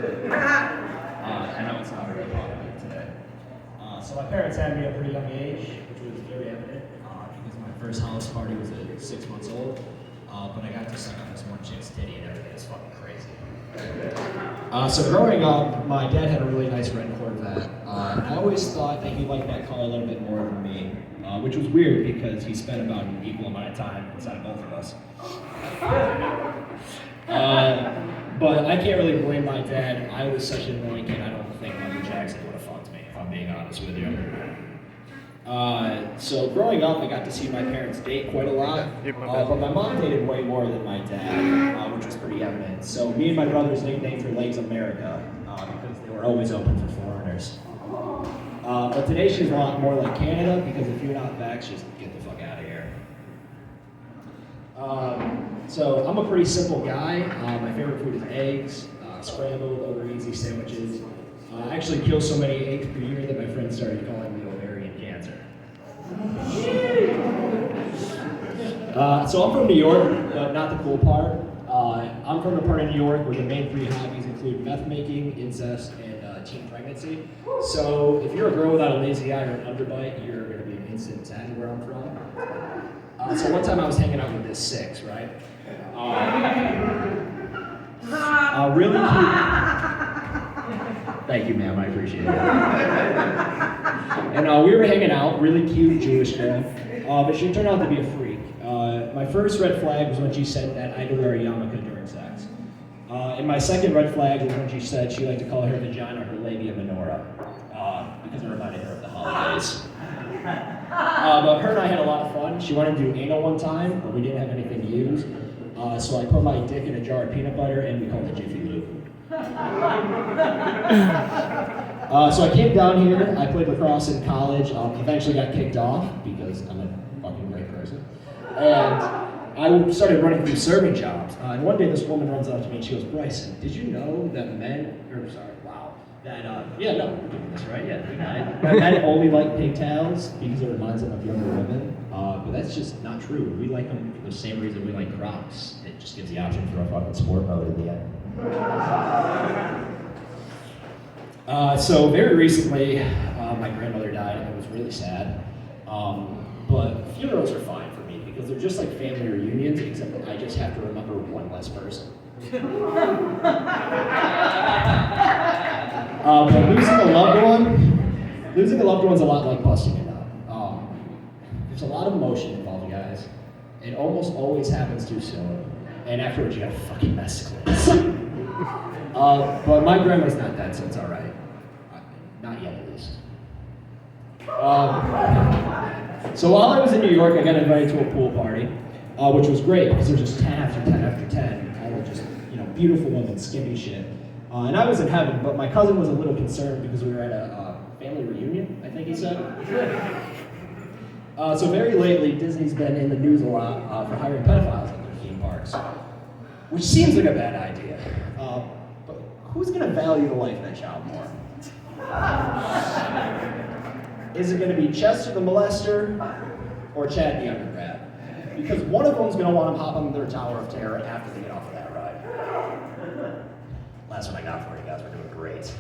I know it's not very popular today. So my parents had me at a pretty young age, which was very evident because my first house party was at 6 months old. But I got to suck on this one chick's titty and everything is fucking crazy. So growing up, my dad had a really nice red Corvette. And I always thought that he liked that car a little bit more than me, which was weird because he spent about an equal amount of time inside of both of us. But I can't really blame my dad. I was such an annoying kid, I don't think Michael Jackson would have fucked me, if I'm being honest with you. So growing up, I got to see my parents date quite a lot, but my mom dated way more than my dad, which was pretty evident. So me and my brothers nicknamed her Legs America, because they were always open for foreigners. But today she's a lot more like Canada, because if you're not vax, just get the fuck out of here. So I'm a pretty simple guy. My favorite food is eggs, scrambled, over easy sandwiches. I actually kill so many eggs per year that my friends started calling me ovarian cancer. So I'm from New York, but not the cool part. I'm from the part of New York where the main three hobbies include meth making, incest, and teen pregnancy. So if you're a girl without a lazy eye or an underbite, you're going to be an instant 10 where I'm from. So one time I was hanging out with this 6, right? Really cute. Thank you, ma'am. I appreciate it. And we were hanging out, really cute Jewish girl, but she turned out to be a freak. My first red flag was when she said that I had to wear a yarmulke during sex. And my second red flag was when she said she liked to call her vagina her labia minora, because it reminded her of the holidays. But her and I had a lot of fun. She wanted to do anal one time, but we didn't have anything to use. So I put my dick in a jar of peanut butter and we called it Jiffy Lube. So I came down here, I played lacrosse in college, eventually got kicked off because I'm a fucking great person. And I started running through serving jobs. And one day this woman runs up to me and she goes, "Bryson, did you know that we're doing this, right? Yeah, we got it. That men only like pigtails because it reminds them of younger women. But that's just not true. We like them for the same reason we like Crocs. It just gives the option for a fucking sport mode in the end. So very recently, my grandmother died and it was really sad. But funerals are fine for me because they're just like family reunions, except that I just have to remember one less person. But losing a loved one's a lot like busting a nut. There's a lot of emotion involved, guys. It almost always happens too soon, and afterwards you got fucking mess to cleanse. But my grandma's not dead, so it's all right. Not yet, at least. So while I was in New York, I got invited to a pool party, which was great because there was just 10 after 10 after 10, all of just beautiful women, skimpy shit. And I was in heaven, but my cousin was a little concerned because we were at a family reunion, I think he said. So very lately, Disney's been in the news a lot for hiring pedophiles at their theme parks, which seems like a bad idea. But who's going to value the life of that child more? Is it going to be Chester the molester or Chad the undergrad? Because one of them's going to want to hop on their Tower of Terror after they get off of that ride. That's what I got for you guys. We're doing great.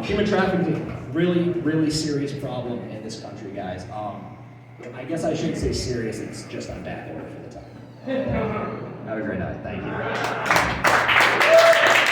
Human trafficking is a really, really serious problem in this country, guys. I guess I shouldn't say serious, it's just on back order for the time. Have a great night. Thank you.